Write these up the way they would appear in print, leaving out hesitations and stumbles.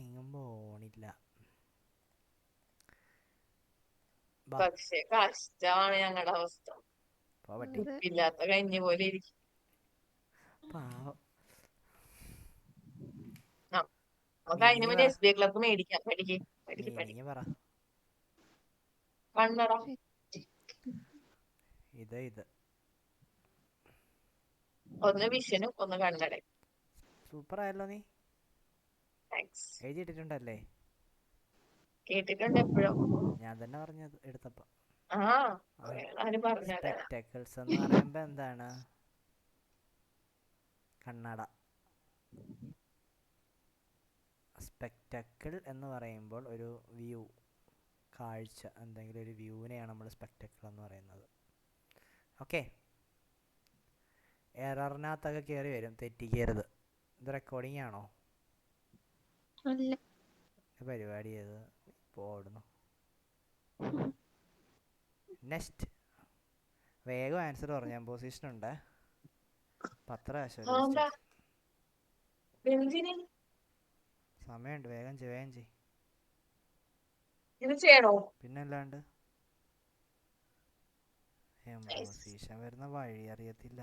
എങ്ങും പോണില്ല. പക്ഷെ കഷ്ടമാണ് ഞങ്ങളുടെ അവസ്ഥ. പോവട്ടെ. ഇല്ലാത്ത കഴിഞ്ഞ പോലെ ഇരിക്കും. പാവം. നമുക്ക് അതിന് മുന്നേ SBI ക്ലർക്ക് മേടിക്കാം. പഠിക്ക്. മീനിങ് പറ. കണ്ണട. ഇത് ഒന്ന് വിഷനും ഒന്ന് കണ്ണടയും. സൂപ്പർ ആയല്ലോ. നീ താങ്ക്സ്. എഴുതിയിട്ടിട്ടുണ്ടല്ലേ? കേട്ടിട്ടുണ്ട് എപ്പോഴും. ഞാൻ തന്നെ പറഞ്ഞത് എടുത്തപ്പോ. ആരും പറഞ്ഞല്ലേ. സ്പെക്ടക്കിൾസ് എന്ന് പറയുമ്പോ എന്താണ്? കണ്ണട. സ്പെക്ടക്കിൾ എന്ന് പറയുമ്പോൾ ഒരു വ്യൂ, കാഴ്ച, എന്തെങ്കിലും ഒരു വ്യൂവിനെയാണ് നമ്മൾ സ്പെക്ടക്കിൾ എന്ന് പറയുന്നത്. ഓക്കെ. എററിനകത്തൊക്കെ കയറി വരും, തെറ്റിക്കരുത്. ഇത് റെക്കോർഡിംഗ് ആണോ? പരിപാടി ചെയ്ത് പോടുന്നു. നെക്സ്റ്റ്. വേഗം ആൻസർ പറഞ്ഞു. പൊസിഷൻ ഉണ്ട്. സമയമുണ്ട്. വേഗം ചെയ്. പിന്നല്ലാണ്ട്. പൊസിഷൻ വരുന്ന വഴി അറിയത്തില്ല.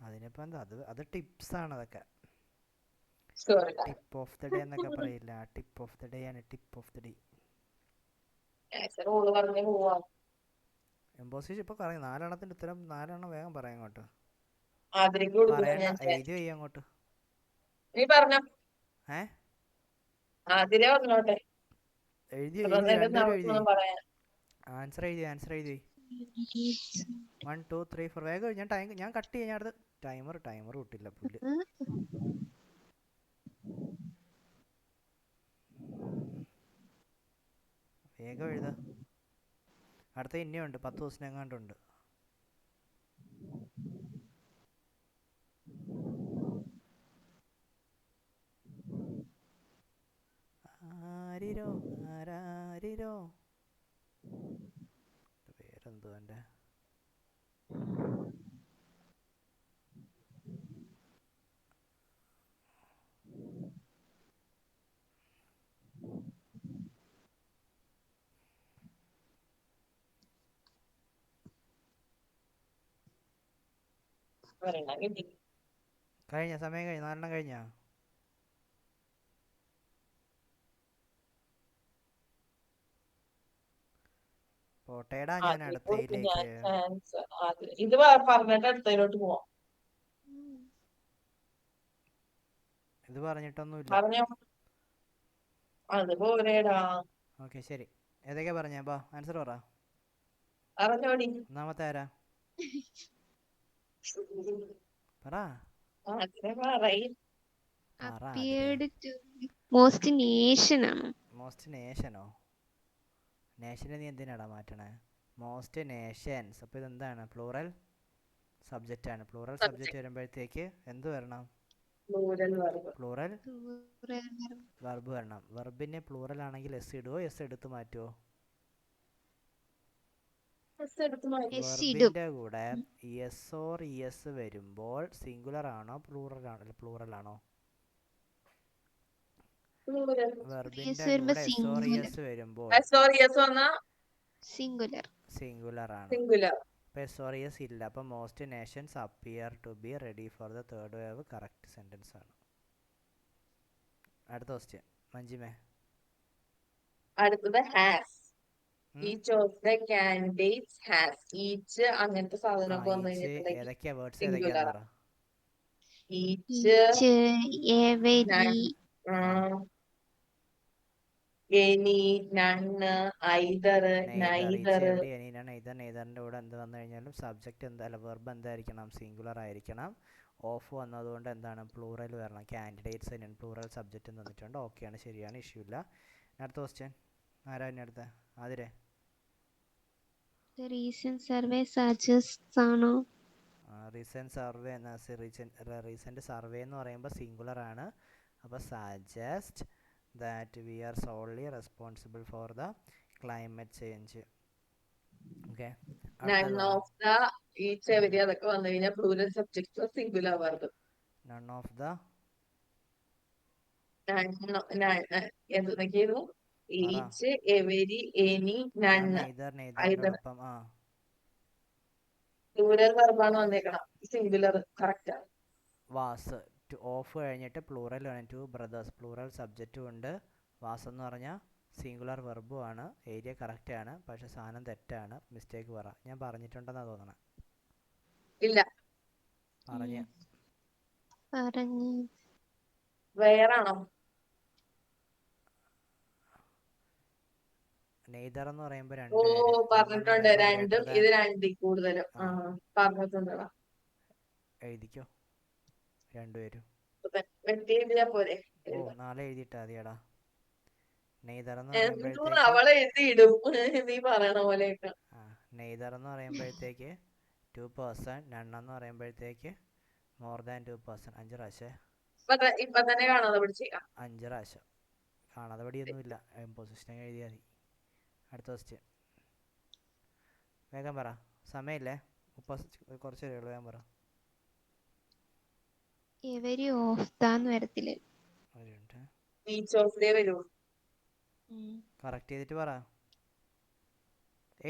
അതിനിപ്പോ എന്താ? അത് ടിപ്സ് ആണ്. അതൊക്കെ ടിപ്പ് ഓഫ് ദ ഡേ എന്നൊക്കെ പറയില്ല. ടിപ്പ് ഓഫ് ദ ഡേ ആണ്. Tip of the day. Position ഇപ്പൊ പറയും. 4 ഉത്തരം 4 വേഗം പറയാം. അങ്ങോട്ട് പറയണ്ട, എഴുതി വയ്യ അങ്ങോട്ട്. നീ പറഞ്ഞോ. എഴുതി. രണ്ടുപേരും എഴുതി. ആൻസർ എഴുതി. 1 2 3 4. വേഗം. ഞാൻ കട്ട് ചെയ്യാൻ അടുത്ത്. ടൈമർ വിട്ടില്ല. പുല്ല്. വേഗം എഴുതാ. അടുത്ത ഇനിയുണ്ട്. 10 ദിവസം എങ്ങാണ്ടുണ്ട്. ആരാരിരോ പേരെന്തോ എൻ്റെ. സമയം കഴിഞ്ഞ 4 കഴിഞ്ഞാ? പോട്ടേടാ. ഞാൻ അടുത്തയിലേക്ക്. ഇത് പറഞ്ഞിട്ട് അടുത്തതിലോട്ട് പോവാം. ഇത് പറഞ്ഞിട്ടൊന്നുമില്ല. ഓക്കെ ശരി. ഏതൊക്കെയാ പറഞ്ഞ? ആൻസർ പറ. ഒന്നാമത്തെ ആരാ? പറ. മോസ്റ്റ് നേഷനോ? നേഷനെ നീ എന്തിനാടാ മാറ്റണേ? Most nations. അപ്പോൾ ഇതെന്താണ്? പ്ലൂറൽ സബ്ജക്റ്റ് ആണ്. പ്ലൂറൽ സബ്ജക്റ്റ് വരുമ്പോഴത്തേക്ക് എന്ത് വരണം? പ്ലൂറൽ വെർബ് വരണം. വെർബിന് പ്ലൂറൽ ആണെങ്കിൽ എസ് ഇടുവോ എസ് എടുത്ത് മാറ്റുമോ? വെർബിന്റെ കൂടെ എസ് ഓർ എസ് വരുമ്പോൾ സിംഗുലർ ആണോ പ്ലൂറൽ ആണോ? വെർബിന്റെ കൂടെ എസ് ഓർ എസ് വരുമ്പോൾ സിംഗുലർ ആണ്. അപ്പോൾ എസ് ഓർ എസ് ഇല്ല. അപ്പോൾ most nations appear to be ready for the third wave correct sentence ആണ്. അടുത്ത ക്വസ്റ്റ്യൻ മഞ്ജിമേ. അടുത്തത് has. Each of the candidates has. Each അങ്ങനത്തെ സാധനമൊക്കെ വന്നു കഴിഞ്ഞിട്ടുണ്ടെങ്കിൽ singular. Each, any, none, either, neither. നെയ്തറിന്റെ കൂടെ എന്ത് വന്നു കഴിഞ്ഞാലും സബ്ജക്റ്റ് എന്തായാലും വെർബ് എന്തായിരിക്കണം? സിംഗുലർ ആയിരിക്കണം. ഓഫ് വന്നതുകൊണ്ട് എന്താണ്? പ്ലൂറൽ വരണം. കാൻഡിഡേറ്റ്സ് തന്നെയാണ്. പ്ലൂറൽ സബ്ജക്റ്റ് തന്നിട്ടുണ്ട്. ഓക്കെയാണ്, ശരിയാണ്, ഇഷ്യൂ ഇല്ല. അടുത്ത ക്വസ്റ്റ്യൻ ആരാ? പിന്നെ അടുത്ത ആതിരെ. റീസെന്റ് സർവേ സജസ്റ്റ് ആണോ? റീസെന്റ് സർവേ എന്ന് പറയുമ്പോൾ സിംഗുലർ ആണ്. അപ്പോൾ suggest that we are solely responsible for the climate change. Okay. None of the each every അതൊക്കെ വന്നു കഴിഞ്ഞാൽ plural subject singular verb. None of the എന്തൊക്കെയായിരുന്നു? പറ. ഈച്ച്, എവരി, എനി, ആ നണ്ണ്. നെയ്തറിനോടൊപ്പം ആ പ്ലൂരൽ വെർബാണ് വന്നേക്കണം. സിംഗുലർ കറക്റ്റ് ആണ്. വാസ് ഓഫ് കഴിഞ്ഞിട്ട് plural വേണം. ടു ബ്രദേഴ്സ് പ്ലൂറൽ സബ്ജക്റ്റും ഉണ്ട്. വാസ് എന്ന് പറഞ്ഞാൽ സിംഗുലർ വെർബും ആണ്. ഏരിയ കറക്റ്റ് ആണ്, പക്ഷെ സാധനം തെറ്റാണ്. മിസ്റ്റേക്ക് പറ. ഞാൻ പറഞ്ഞിട്ടുണ്ടെന്നാണ് തോന്നണേ. ഇല്ല, പറഞ്ഞ് പറഞ്ഞു. വേറാണോ? നെയ്തർ എന്ന് പറയുമ്പോൾ ഓ, രണ്ടുപേര്, നണ്ണെന്ന് പറഞ്ഞിട്ടുണ്ട്. പറയുമ്പോൾ രണ്ടും ഗ്രേറ്റർ ദാൻ. ഇത് രണ്ടിൽ കൂടുതലും. ആ പറഞ്ഞിട്ടുണ്ടടാ. എഴുതിക്കോ രണ്ടുപേരും. വെട്ടി എഴുതിയാ പോരെ? ഓ 4 എഴുതിയിട്ടാ മതിയടാ. നെയ്തർ എന്ന് എന്തും പറയുമ്പോഴത്തേക്ക് അവളെ എഴുതിയിടും. നീ പറയണ പോലെയൊക്കെ. നെയ്തർ എന്ന് പറയുമ്പോഴത്തേക്ക് 2 പേഴ്സൺ. നണ്ണെന്ന് പറയുമ്പോഴത്തേക്ക് മോർ ദാൻ 2 പേഴ്സൺ. 5 പ്രാവശ്യം. ഇപ്പൊ തന്നെ കാണാതെ പഠിച്ചേക്കാം. 5 പ്രാവശ്യം കാണാതെ പടിയൊന്നുമില്ല. പൊസിഷൻ എഴുതിയാൽ മതി. അടുത്ത ക്വസ്റ്റ്യൻ വേഗം പറ, സമയമില്ലേ. കുറച്ച് തരുള്ളൂ, വേഗം പറ. എവരി ഓഫ് ദാന്ന് വരത്തില്ലേ? ഒരു മിനിറ്റ്, ഈച്ച് ഓഫ് ഡേ വരൂ. കറക്റ്റ് ചെയ്തിട്ട് പറ.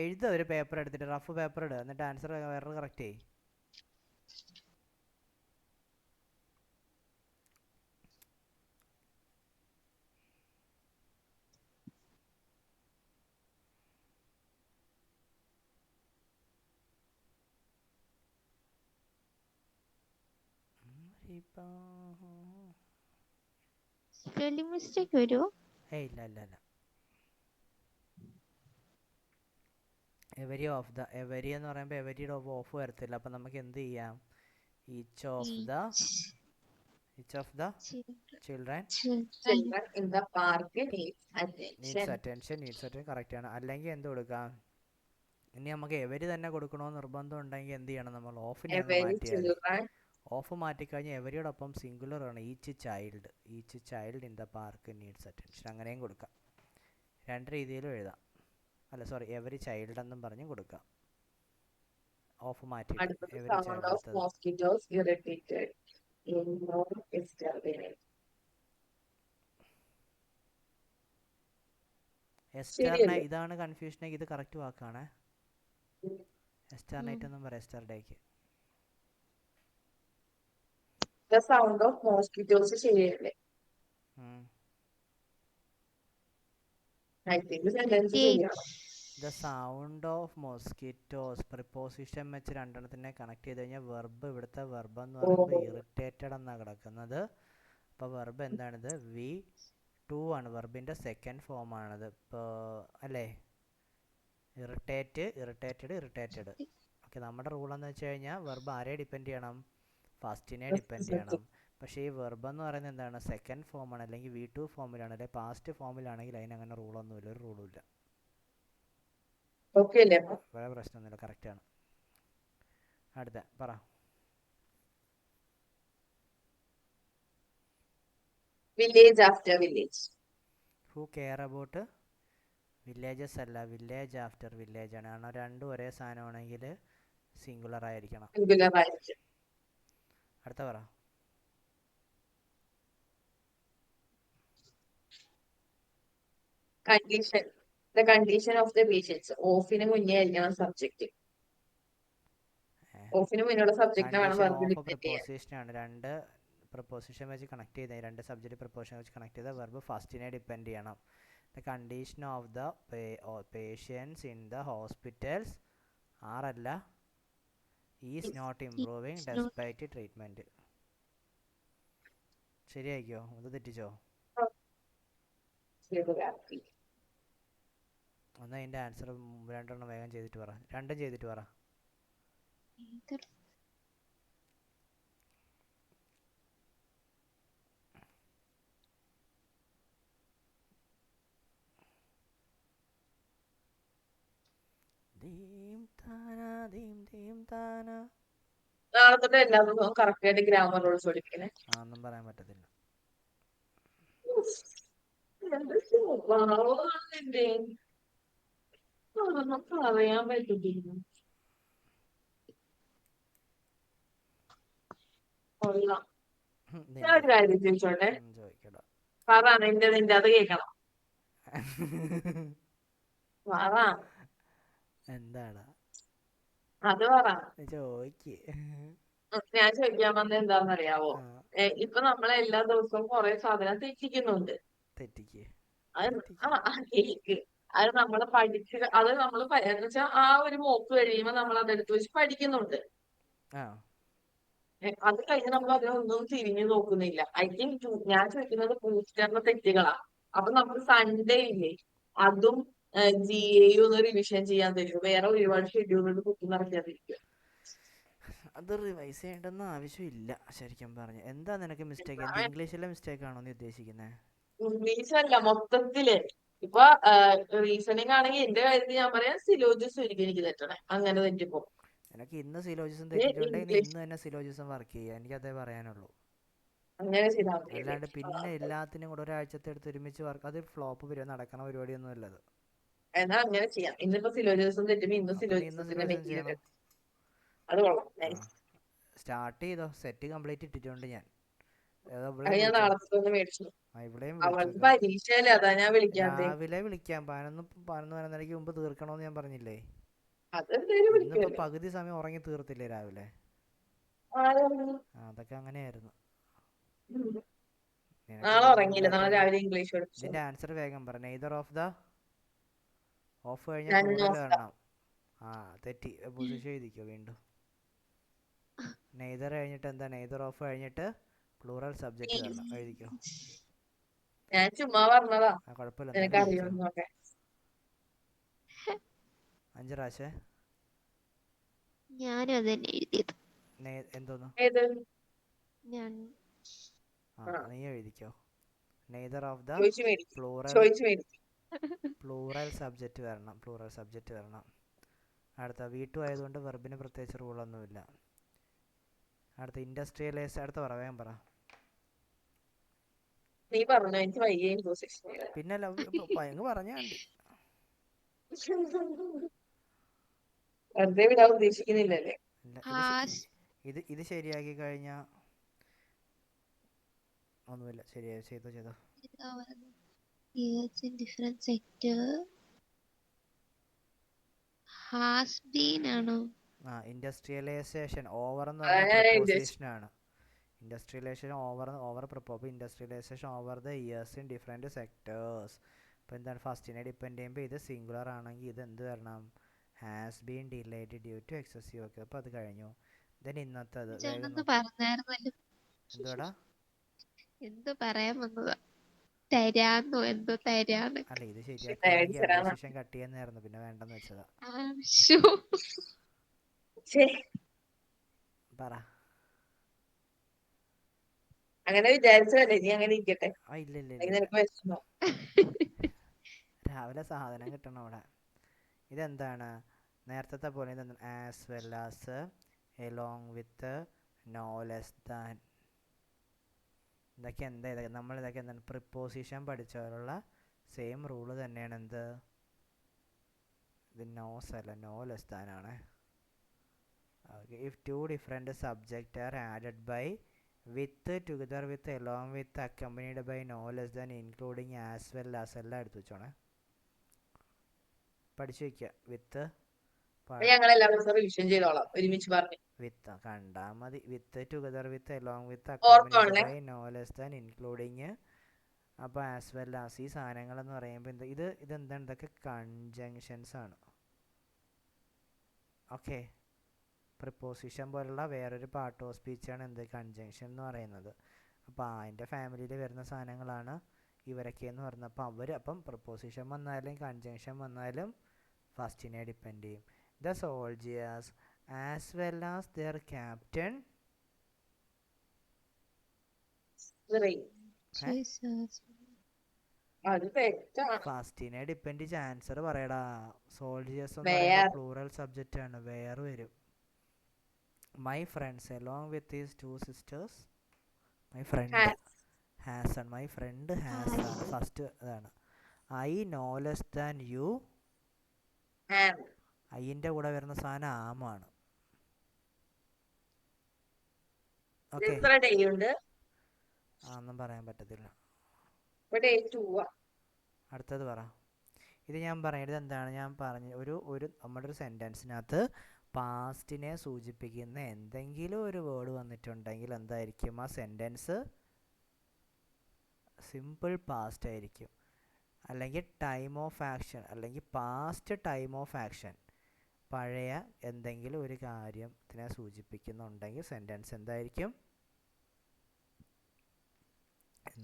എഴുതുക, ഒരു പേപ്പർ എടുത്തിട്ട് റഫ് പേപ്പർ ഇടുക, എന്നിട്ട് ആൻസർ വേറെ കറക്റ്റ് ചെയ്യ്. സ്പെല്ലിംഗ് മിസ്റ്റേക്ക് വരുമോ? ഇല്ല ഇല്ല ഇല്ല. എവരി ഓഫ് ദ, എവരി എന്ന് പറയുമ്പോൾ എവരിയുടെ ഓഫ് വരത്തില്ല. അപ്പം നമുക്ക് എന്ത് ചെയ്യാം? Each of the children in the park needs attention. കറക്റ്റാണ്. അല്ലെങ്കിൽ എന്ത് കൊടുക്കാം? ഇനി നമുക്ക് എവരി തന്നെ കൊടുക്കണമെന്ന് നിർബന്ധം ഉണ്ടെങ്കിൽ എന്ത് ചെയ്യണം? നമ്മൾ ഓഫിനെ അങ്ങ് മാറ്റിയാൽ മതി. ഓഫ് മാറ്റിക്കഴിഞ്ഞാൽ എവരിയോടൊപ്പം സിംഗുലർ ആണ്. Each child in the park needs attention. അങ്ങനെയും കൊടുക്കാം. 2 രീതിയിലും എഴുതാം. അല്ല സോറി, എവരി ചൈൽഡ് എന്നും പറഞ്ഞും കൊടുക്കാം. ഓഫ് മാറ്റിയിട്ട് എവരി ചൈൽഡ്. എസ്റ്റർനൈറ്റ്, ഇതാണ് കൺഫ്യൂഷൻ. ഇത് കറക്റ്റ് വാക്കാണ്. എസ്റ്റർനൈറ്റ് എന്നും പറയാം എസ്റ്റർഡേക്ക്. The sound of mosquitoes ശരിയല്ലേ? I think sentence ശരിയാണ്. The sound of mosquitoes preposition വെച്ച് രണ്ടെണ്ണത്തിനെ കണക്ട് ചെയ്ത് കഴിഞ്ഞാൽ വെർബ്, ഇവിടുത്തെ വെർബ് എന്ന് പറയുമ്പോൾ ഇറിറ്റേറ്റഡ് എന്നാണ് കിടക്കുന്നത്. അപ്പോൾ വെർബ് എന്താണിത്? V2 ആണ്. വെർബിൻ്റെ സെക്കൻഡ് ഫോം ആണിത്. ഇപ്പോൾ അല്ലേ? ഇറിറ്റേറ്റഡ്. ഓക്കെ, നമ്മുടെ റൂൾ എന്ന് വെച്ച് കഴിഞ്ഞാൽ വെർബ് ആരെ ഡിപ്പെൻഡ് ചെയ്യണം? ഫസ്റ്റിനെ ഡിപ്പെൻഡ് ചെയ്യണം. പക്ഷേ ഈ വെർബ് എന്ന് പറയുന്നത് എന്താണ്? സെക്കൻഡ് ഫോമാണ്, അല്ലെങ്കിൽ V2 ഫോമിലാണ്, അല്ലെങ്കിൽ പാസ്റ്റ് ഫോമിലാണെങ്കിൽ അതിനങ്ങനെ റൂളൊന്നുമില്ല, ഒരു റൂളും ഇല്ല. വേറെ പ്രശ്നമൊന്നുമില്ല, കറക്റ്റാണ്. അടുത്ത പറ. Village after village. Who care about villages അല്ല, വില്ലേജ് ആഫ്റ്റർ വില്ലേജ് ആണ്. കാരണം രണ്ടും ഒരേ സാധനമാണെങ്കിൽ സിംഗുലർ ആയിരിക്കണം. അടുത്ത പറ. Condition. The condition of the patients. ഓഫിന് മുന്നേ ആയിരിക്കണം സബ്ജക്റ്റ്. ഓഫിന് മുന്നുള്ള സബ്ജക്റ്റ് വേണം വെർബ് ഡിപ്പെൻഡ് ചെയ്യാൻ. പ്രിപ്പോസിഷനാണ്. 2 പ്രിപ്പോസിഷൻ വെച്ച് കണക്ട് ചെയ്ത, 2 സബ്ജക്റ്റ് പ്രിപ്പോസിഷൻ വെച്ച് കണക്ട് ചെയ്ത വെർബ് ഫസ്റ്റിനെ ഡിപ്പെൻഡ് ചെയ്യണം. The condition of the patients in the hospitals ആറല്ല, is not improving despite treatment. ശരിയായിക്കോ? അത് തെറ്റിച്ചോ? ഒന്ന് അതിൻ്റെ ആൻസർ 2 വേഗം ചെയ്തിട്ട് പറ. 2 ചെയ്തിട്ട് പറ. നാളെ തൊട്ട് എല്ലാ ദിവസവും കറക്റ്റ് ആയിട്ട് ഗ്രാമർ റൂൾസ് പഠിപ്പിക്കണേ. ഒന്നും പറയാൻ പറ്റത്തില്ല. പറയാൻ പറ്റില്ല. ഞാൻ ഒരു കാര്യം ചോദിച്ചോട്ടെ? ചോദിക്കടാ. പറ നിന്റെ അത് കേക്കണം. പറ എന്താണ് അത് പറ. ചോദിക്ക്. ഞാൻ ചോദിക്കാൻ വന്നത് എന്താണെന്നറിയാവോ? ആ ഇപ്പൊ നമ്മളെ എല്ലാ ദിവസവും കുറെ സാധനം തെറ്റിക്കുന്നുണ്ട്. തെറ്റിക്ക് അത് തെറ്റിക്ക്. കേക്ക്. അത് നമ്മൾ പഠിച്ച് അത് നമ്മൾ എന്ന് വെച്ചാൽ ആ ഒരു മോക്ക് കഴിയുമ്പോൾ നമ്മൾ അതെടുത്ത് വെച്ച് പഠിക്കുന്നുണ്ട്. ആ അത് കഴിഞ്ഞ് നമ്മൾ അതിനൊന്നും തിരിഞ്ഞു നോക്കുന്നില്ല. ഐ തിങ്ക് ഞാൻ ചോദിക്കുന്നത് ബൂസ്റ്ററിന്റെ തെറ്റുകളാ. അപ്പൊ നമുക്ക് സൺഡേ ഇല്ലേ, അതും GAU ഒന്ന് റിവിഷൻ ചെയ്യാൻ തരും. വേറെ ഒരുപാട് ഷെഡ്യൂളുകൾ കുത്തി നടക്കാതിരിക്കും. അത് റിവൈസ് ചെയ്യേണ്ടെന്ന് ആവശ്യമില്ല ശരിക്കും പറഞ്ഞു. എന്താ നിനക്ക് മിസ്റ്റേക്ക്? എന്ത് ഇംഗ്ലീഷിലെ മിസ്റ്റേക്ക് ആണോ നീ ഉദ്ദേശിക്കുന്നത്? ഇംഗ്ലീഷ് അല്ല, മൊത്തത്തില്. ഇപ്പൊ റീസണിങ് ആണെങ്കിൽ എന്റെ കാര്യത്തിൽ ഞാൻ പറയാം, സിലോജിസ് ഒരിക്കലും എനിക്ക് തെറ്റണേ, അങ്ങനെ തെറ്റിപ്പോ. എനിക്ക് ഇന്ന് സിലോജിസം തെറ്റിയിട്ടുണ്ടെങ്കിൽ നീ ഇംഗ്ലീഷ് ഇന്ന് തന്നെ സിലോജിസം വർക്ക് ചെയ്യുക. എനിക്കതേ പറയാനുള്ളൂ. അങ്ങനെ ചെയ്താൽ മതിയല്ലേ? അല്ലാണ്ട് പിന്നെ എല്ലാത്തിനും കൂടെ ഒരാഴ്ചത്തെ എടുത്ത് ഒരുമിച്ച് വർക്ക്, അത് ഫ്ലോപ്പ് പരിപാടി, നടക്കണ പരിപാടിയൊന്നും അല്ലത്. എന്നാ അങ്ങനെ ചെയ്യാം. ഇന്നിപ്പോ സിലോജിസം തെറ്റുമ്പോ ഇന്ന് അപ്പം നീ ഇന്ന് സിലോജിസത്തിന്റെ സിലോജിസം മെറ്റീരിയൽ ചെയ്യണം. അത് കൊള്ളാം. ആ Nice. സ്റ്റാർട്ട് ചെയ്തോ. സെറ്റ് കംപ്ലീറ്റ് ഇട്ടിട്ടുണ്ട് ഞാൻ. ഏതാ അത് ഇവിടെയും ഞാൻ വിളിച്ചോ? നാളത്തെ ഒന്ന് മേടിച്ചു. ആ ഇവിടെയും അവൾക്ക് വിളിച്ചേക്കാം. പരീക്ഷയല്ലേ, അതാ ഞാൻ വിളിക്കാത്തെ. രാവിലെ വിളിക്കാം. 11 മുമ്പ് തീർക്കണമെന്ന് ഞാൻ പറഞ്ഞില്ലേ? അതെന്തായാലും ഇന്നിപ്പോൾ വിളിക്കുമല്ലോ. പകുതി സമയം ഉറങ്ങി തീർത്തില്ലേ രാവിലെ? ആരും അതൊക്കെ അങ്ങനെയായിരുന്നു. നാളെ നിനക്കിപ്പോൾ ഉറങ്ങിയില്ല, നാളെ മൂഡില്ലാത്തതുകൊണ്ട്. രാവിലെ ഇംഗ്ലീഷ് പഠിച്ചു. ഇതിൻ്റെ ആൻസർ വേഗം പറ. Neither of the. ഓഫ് കഴിഞ്ഞ None പ്ലൂറൽ of the. വരണം. ആ തെറ്റി. പൊസിഷൻ എഴുതിക്കോ വീണ്ടും. നെയ്തർ കഴിഞ്ഞിട്ട് എന്താ? നെയ്തർ ഓഫ് കഴിഞ്ഞിട്ട് പ്ലൂറൽ സബ്ജക്റ്റ് വരണം. എഴുതിക്കോ. ഞാൻ ചുമ്മാ പറഞ്ഞതാ, ആ കുഴപ്പമില്ല, നിനക്ക് എന്തായാലും എഴുതിക്കോ. അറിയുമെന്നൊക്കെ. 5 പ്രാവശ്യം. ഞാനും അത് തന്നെ എഴുതിയത്. എന്തോന്നു? ഏത്? ഞാൻ നീ എഴുതിക്കോ. നെയ്തർ ഓഫ് ദ ചോദിച്ചു മേടിക്കും, പ്ലൂറൽ ചോദിച്ചു മേടിക്കും. പ്ലൂറൽ സബ്ജക്റ്റ് വരണം. പ്ലൂറൽ സബ്ജക്റ്റ് വരണം. അടുത്ത V2 ആയതുകൊണ്ട് വെർബിന് പ്രത്യേകിച്ച് റൂളൊന്നുമില്ല. അടുത്ത ഇൻഡസ്ട്രിയലൈസ്. അടുത്ത പറ, വേഗം പറ. നീ പറഞ്ഞു, എനിക്ക് വയ്യ ഇമ്പോസിഷൻ. പിന്നെ അങ്ങ് പറഞ്ഞാൽ മതി. വെറുതെ വിടാൻ ഉദ്ദേശിക്കുന്നില്ലല്ലേ? ഇല്ല, ഹാസ് ഇത് ശരിയാക്കി കഴിഞ്ഞാൽ ഒന്നുമില്ല. ശരിയായി. ചെയ്തോ. years in different sector. Has been ആണോ? ഇൻഡസ്ട്രിയലൈസേഷൻ ഓവർ എന്ന് അതാ പറഞ്ഞാൽ ഞാൻ പ്രപ്പോസിഷനാണ്. Industrialisation over propose. Industrialisation over the years in different sectors. ഇപ്പോൾ എന്താണ്? ഫസ്റ്റിനെ ഡിപ്പെൻഡ് ചെയ്യുമ്പോൾ ഇത് സിംഗുലർ ആണെങ്കിൽ ഇത് എന്ത് വരണം? Has been delayed due to excessive. Okay, അപ്പോൾ അത് കഴിഞ്ഞു. ദെൻ ഇന്നത്തേത് വേഗം നോക്ക്. പറഞ്ഞായിരുന്നല്ലോ. എന്തുവാടാ? എന്തോ പറയാൻ വന്നതാ. തരാന്നോ എന്തോ തരാന്ന്. അല്ല, ഇത് ശരിയാക്കിയില്ലെങ്കിൽ മേടിച്ചതാണ്. പൊസിഷൻ കട്ട് ചെയ്യുന്നതായിരുന്നു, പിന്നെ വേണ്ടെന്ന് വെച്ചതാ. പറ. അങ്ങനെ വിചാരിച്ചതല്ലേ, നീ അങ്ങനെ ഇരിക്കട്ടെ. ഇല്ല അല്ലെങ്കിൽ നിനക്ക് വിഷമോ? രാവിലെ സാധനം കിട്ടണം അവിടെ. ഇതെന്താണ്? നേരത്തെ പോലെ as well as, along with, no less than. ഇതൊക്കെ നമ്മളിതൊക്കെ എന്താണ്? പ്രിപ്പോസിഷൻ പഠിച്ചവരുള്ള സെയിം റൂള് തന്നെയാണ്. എന്ത്? ഇത് നോസ് അല്ല, നോ ലെസ് ദാൻ ആണ്. Okay. If 2 different subject are added by, with, together with, along with, accompanied by, no less than, including, as well as, എല്ലാം എടുത്തു വെച്ചോണേ. പഠിച്ചു വയ്ക്കുക. വിത്ത് ഞങ്ങൾ എല്ലാ ദിവസവും റിവിഷൻ ചെയ്തോളാം, ഒരുമിച്ച് പറഞ്ഞു. വിത്ത് കണ്ടാൽ മതി. With, together with, along with, accompanied ഓർത്തോളെ. By, no less than, including, അപ്പോൾ ആസ് വെൽ ആസ്. ഈ സാധനങ്ങളെന്ന് പറയുമ്പോൾ ഇതെന്താണ്? ഇതൊക്കെ കൺജങ്ഷൻസ് ആണ്. ഓക്കെ. പ്രിപ്പോസിഷൻ പോലുള്ള വേറൊരു പാർട്ട് ഓഫ് സ്പീച്ചാണ് എന്ത്? കൺജങ്ഷൻ എന്ന് പറയുന്നത്. അപ്പോൾ അതിൻ്റെ ഫാമിലിയിൽ വരുന്ന സാധനങ്ങളാണ് ഇവരൊക്കെ എന്ന് പറയുന്നത്. അപ്പോൾ അപ്പം പ്രിപ്പോസിഷൻ വന്നാലും കൺജങ്ഷൻ വന്നാലും ഫസ്റ്റിനെ ഡിപ്പെൻഡ് ചെയ്യും. The soldiers as well as their captain. അത് തെറ്റാണ്. ഫസ്റ്റിനെ ഡിപ്പെൻഡ് ചെയ്ത് ആൻസർ പറയടാ. സോൾജിയേഴ്സ് എന്ന് പറയുമ്പോൾ പ്ലൂറൽ സബ്ജക്റ്റ് ആണ്, വേറെ വരും. My friends along with his 2 sisters. My friend has ആണ്. മൈ ഫ്രണ്ട് ഹാസ് ആണ് ഫസ്റ്റ്. അതാണ്. I no less than you. ഐൻ്റെ കൂടെ വരുന്ന സാധനം ആമാണ്. ഓക്കെ. ഒന്നും പറയാൻ പറ്റത്തില്ല. ഇവിടെ ടു ആ. അടുത്തത് പറ. ഇത് ഞാൻ പറയുന്നത് എന്താണ്, ഞാൻ പറഞ്ഞ നമ്മുടെ ഒരു സെൻറ്റൻസിനകത്ത് പാസ്റ്റിനെ സൂചിപ്പിക്കുന്ന എന്തെങ്കിലും ഒരു വേർഡ് വന്നിട്ടുണ്ടെങ്കിൽ എന്തായിരിക്കും ആ സെൻറ്റൻസ് സിമ്പിൾ പാസ്റ്റ് ആയിരിക്കും. അല്ലെങ്കിൽ ടൈം ഓഫ് ആക്ഷൻ, അല്ലെങ്കിൽ പാസ്റ്റ് ടൈം ഓഫ് ആക്ഷൻ, പഴയ എന്തെങ്കിലും ഒരു കാര്യത്തിനെ സൂചിപ്പിക്കുന്നുണ്ടെങ്കിൽ സെൻറ്റൻസ് എന്തായിരിക്കും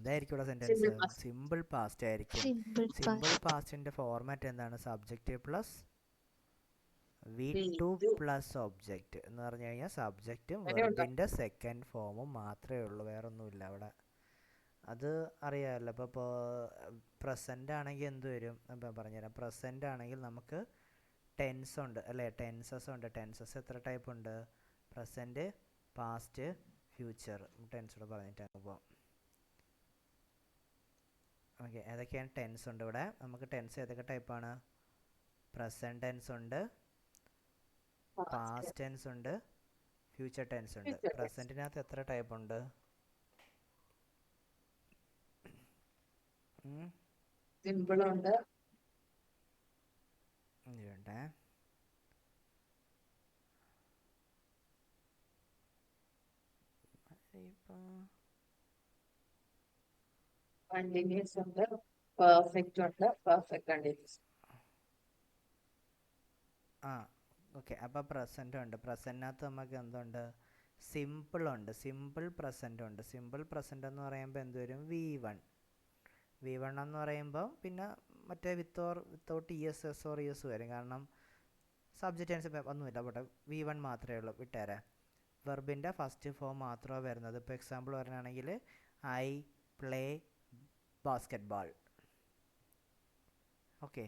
ഇവിടെ sentence Simple past. Simple past ആയിരിക്കും. Simple simple past. പാസ്റ്റിൻ്റെ ഫോർമാറ്റ് എന്താണ്? Subject plus V2 V2. Plus object എന്ന് പറഞ്ഞു കഴിഞ്ഞാൽ സബ്ജക്റ്റും അങ്ങനെയുണ്ടോ? വെർബിൻ്റെ സെക്കൻഡ് ഫോമും മാത്രമേ ഉള്ളൂ, വേറെ ഒന്നുമില്ല അവിടെ. അത് അറിയാമല്ലോ. ഇപ്പോൾ പ്രസൻ്റ് ആണെങ്കിൽ എന്ത് വരും ഇപ്പം പറഞ്ഞുതരാം. പ്രസൻ്റ് ആണെങ്കിൽ നമുക്ക് ടെൻസ് ഉണ്ട് അല്ലേ, ടെൻസസ് ഉണ്ട്. ടെൻസസ് എത്ര ടൈപ്പ് ഉണ്ട്? Present, past, future. ടെൻസോട് പറഞ്ഞിട്ടാണ് ഇപ്പോൾ. ഓക്കെ, ഏതൊക്കെയാണ് ടെൻസ് ഉണ്ട് ഇവിടെ? നമുക്ക് ടെൻസ് ഏതൊക്കെ ടൈപ്പാണ്? പ്രസൻറ്റ് ടെൻസ് ഉണ്ട്, പാസ്റ്റ് ടെൻസ് ഉണ്ട്, ഫ്യൂച്ചർ ടെൻസ് ഉണ്ട്. Future tense. പ്രസൻറ്റിനകത്ത് എത്ര ടൈപ്പ് ഉണ്ട്? സിമ്പിൾ ഉണ്ട്. ഇതുണ്ടേ. കണ്ടിന്യൂസ് ഉണ്ട്, പെർഫെക്റ്റ് ഉണ്ട്, പെർഫെക്റ്റ് കണ്ടിന്യൂസ്. ആ ഓക്കെ, അപ്പോൾ പ്രസൻ്റ് ഉണ്ട്. പ്രസൻറ്റിനകത്ത് നമുക്ക് എന്തുണ്ട്? സിമ്പിൾ ഉണ്ട്, സിമ്പിൾ പ്രസൻ്റ് ഉണ്ട്. സിമ്പിൾ പ്രസൻ്റ് എന്ന് പറയുമ്പോൾ എന്ത് വരും? V1. V1 എന്ന് പറയുമ്പോൾ പിന്നെ മറ്റേ വിത്തൗട്ട് ESS ഓർ ES വരും, കാരണം സബ്ജക്റ്റ് ടെൻസ് ഒന്നുമില്ല. പോട്ടെ, V1 മാത്രമേ ഉള്ളൂ, വിട്ടേരെ. വെർബിൻ്റെ ഫസ്റ്റ് ഫോം മാത്രമാണ് വരുന്നത്. ഇപ്പോൾ എക്സാമ്പിൾ പറയുകയാണെങ്കിൽ ഐ പ്ലേ ബാസ്കറ്റ്ബോൾ. ഓക്കെ,